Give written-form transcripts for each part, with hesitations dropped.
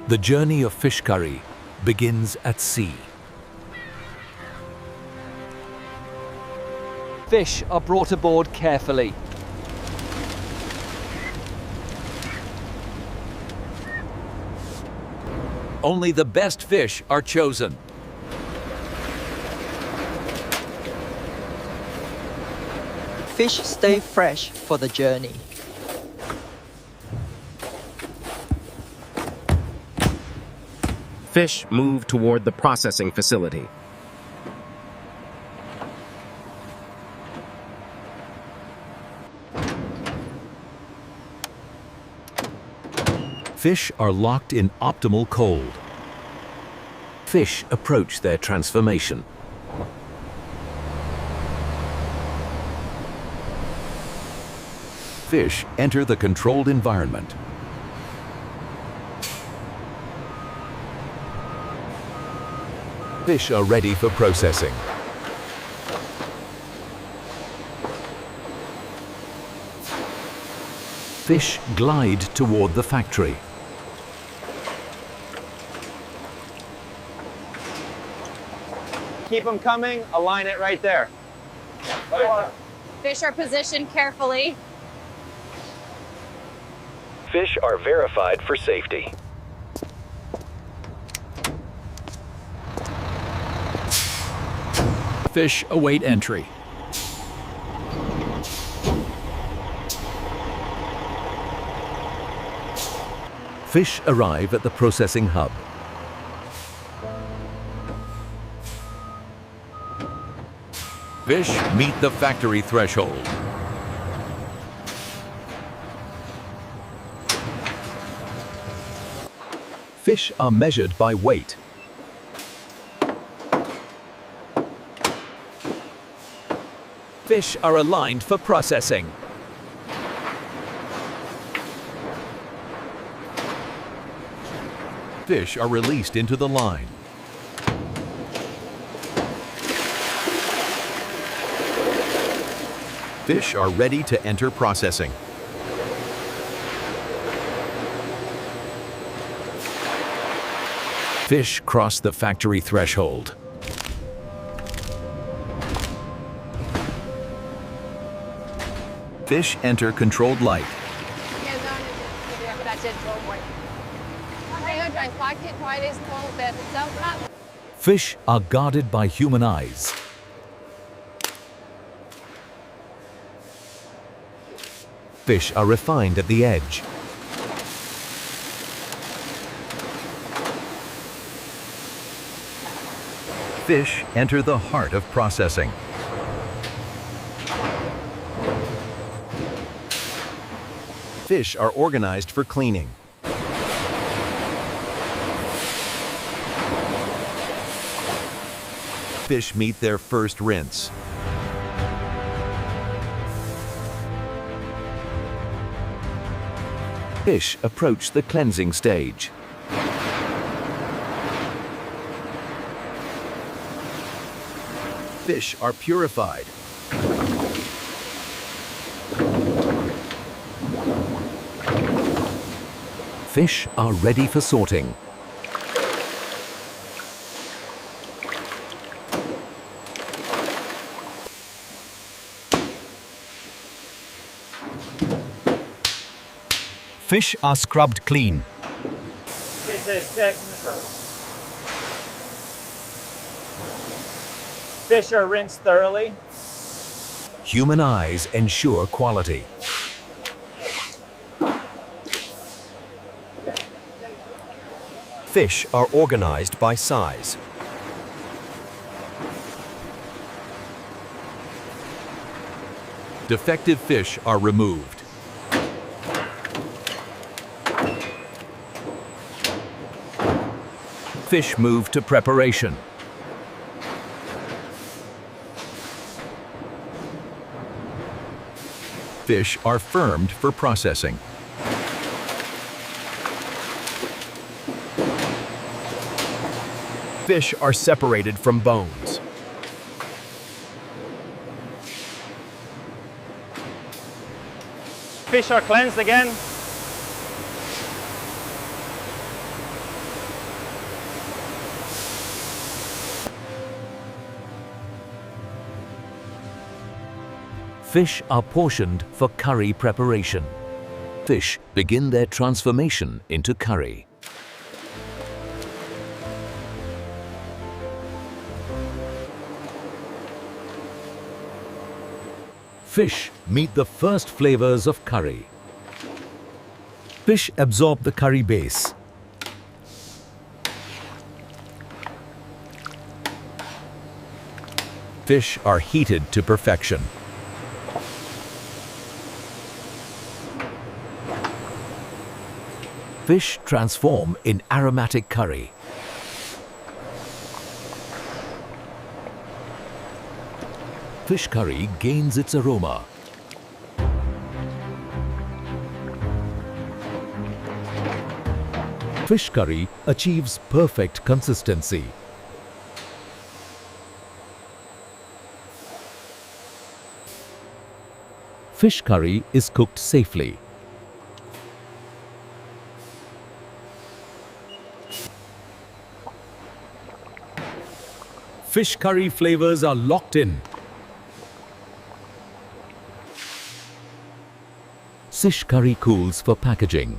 The journey of fish curry begins at sea. Fish are brought aboard carefully. Only the best fish are chosen. Fish stay fresh for the journey. Fish move toward the processing facility. Fish are locked in optimal cold. Fish approach their transformation. Fish enter the controlled environment. Fish are ready for processing. Fish glide toward the factory. Keep them coming, align it right there. Fish are positioned carefully. Fish are verified for safety. Fish await entry. Fish arrive at the processing hub. Fish meet the factory threshold. Fish are measured by weight. Fish are aligned for processing. Fish are released into the line. Fish are ready to enter processing. Fish cross the factory threshold. Fish enter controlled light. Fish are guarded by human eyes. Fish are refined at the edge. Fish enter the heart of processing. Fish are organized for cleaning. Fish meet their first rinse. Fish approach the cleansing stage. Fish are purified. Fish are ready for sorting. Fish are scrubbed clean. Fish are rinsed thoroughly. Human eyes ensure quality. Fish are organized by size. Defective fish are removed. Fish move to preparation. Fish are firmed for processing. Fish are separated from bones. Fish are cleansed again. Fish are portioned for curry preparation. Fish begin their transformation into curry. Fish meet the first flavors of curry. Fish absorb the curry base. Fish are heated to perfection. Fish transform in aromatic curry. Fish curry gains its aroma. Fish curry achieves perfect consistency. Fish curry is cooked safely. Fish curry flavors are locked in. Fish curry cools for packaging.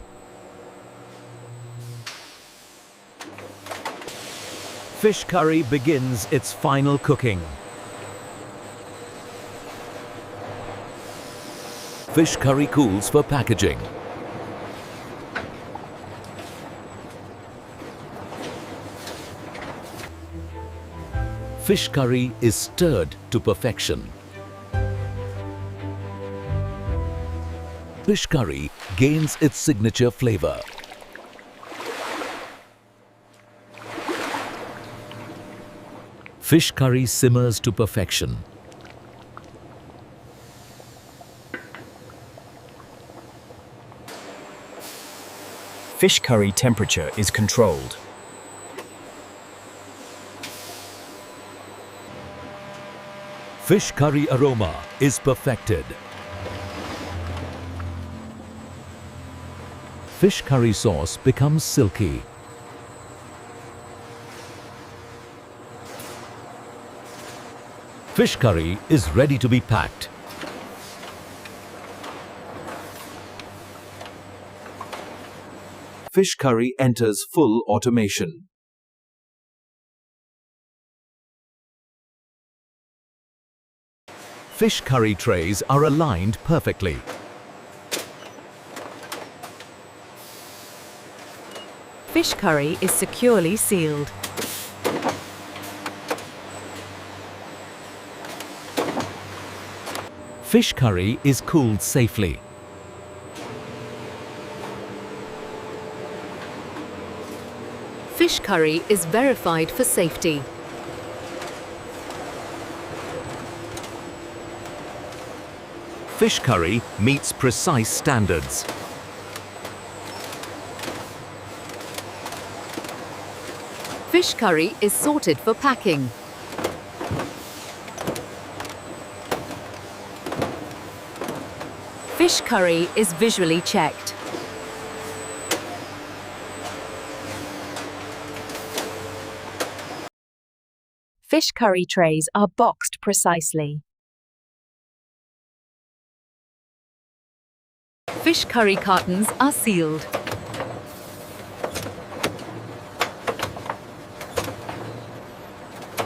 Fish curry begins its final cooking. Fish curry cools for packaging. Fish curry is stirred to perfection. Fish curry gains its signature flavor. Fish curry simmers to perfection. Fish curry temperature is controlled. Fish curry aroma is perfected. Fish curry sauce becomes silky. Fish curry is ready to be packed. Fish curry enters full automation. Fish curry trays are aligned perfectly. Fish curry is securely sealed. Fish curry is cooled safely. Fish curry is verified for safety. Fish curry meets precise standards. Fish curry is sorted for packing. Fish curry is visually checked. Fish curry trays are boxed precisely. Fish curry cartons are sealed.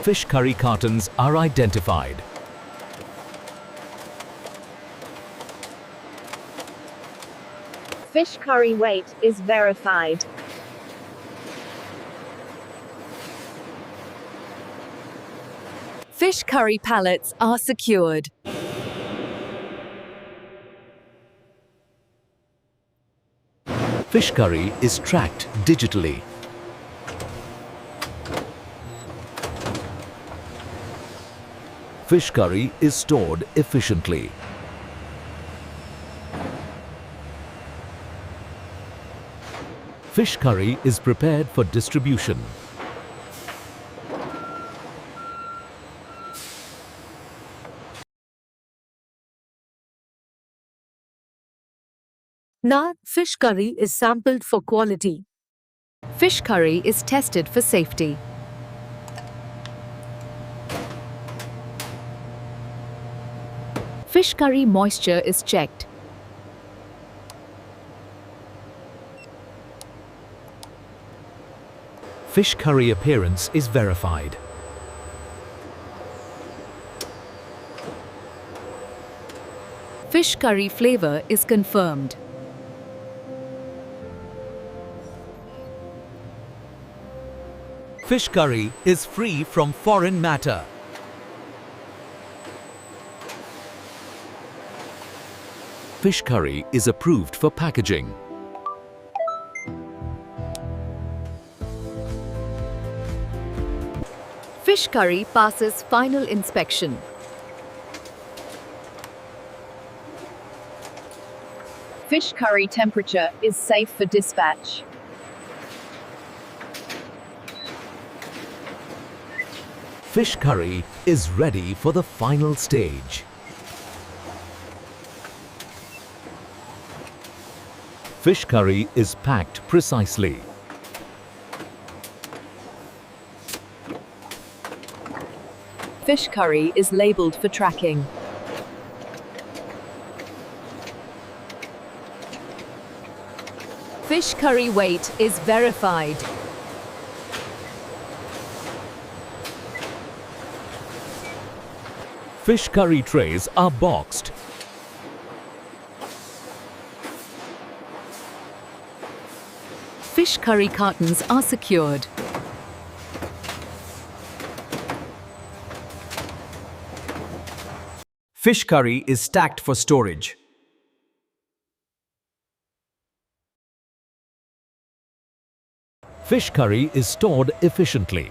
Fish curry cartons are identified. Fish curry weight is verified. Fish curry pallets are secured. Fish curry is tracked digitally. Fish curry is stored efficiently. Fish curry is prepared for distribution. Now, fish curry is sampled for quality. Fish curry is tested for safety. Fish Fish curry moisture is checked. Fish curry appearance is verified. Fish curry flavor is confirmed. Fish curry is free from foreign matter. Fish curry is approved for packaging. Fish curry passes final inspection. Fish curry temperature is safe for dispatch. Fish curry is ready for the final stage. Fish curry is packed precisely. Fish curry is labeled for tracking. Fish curry weight is verified. Fish curry trays are boxed. Fish curry cartons are secured. Fish curry is stacked for storage. Fish curry is stored efficiently.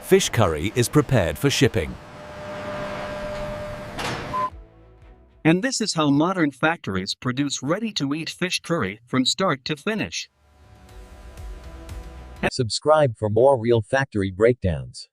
Fish curry is prepared for shipping. And this is how modern factories produce ready-to-eat fish curry from start to finish. Subscribe for more real factory breakdowns.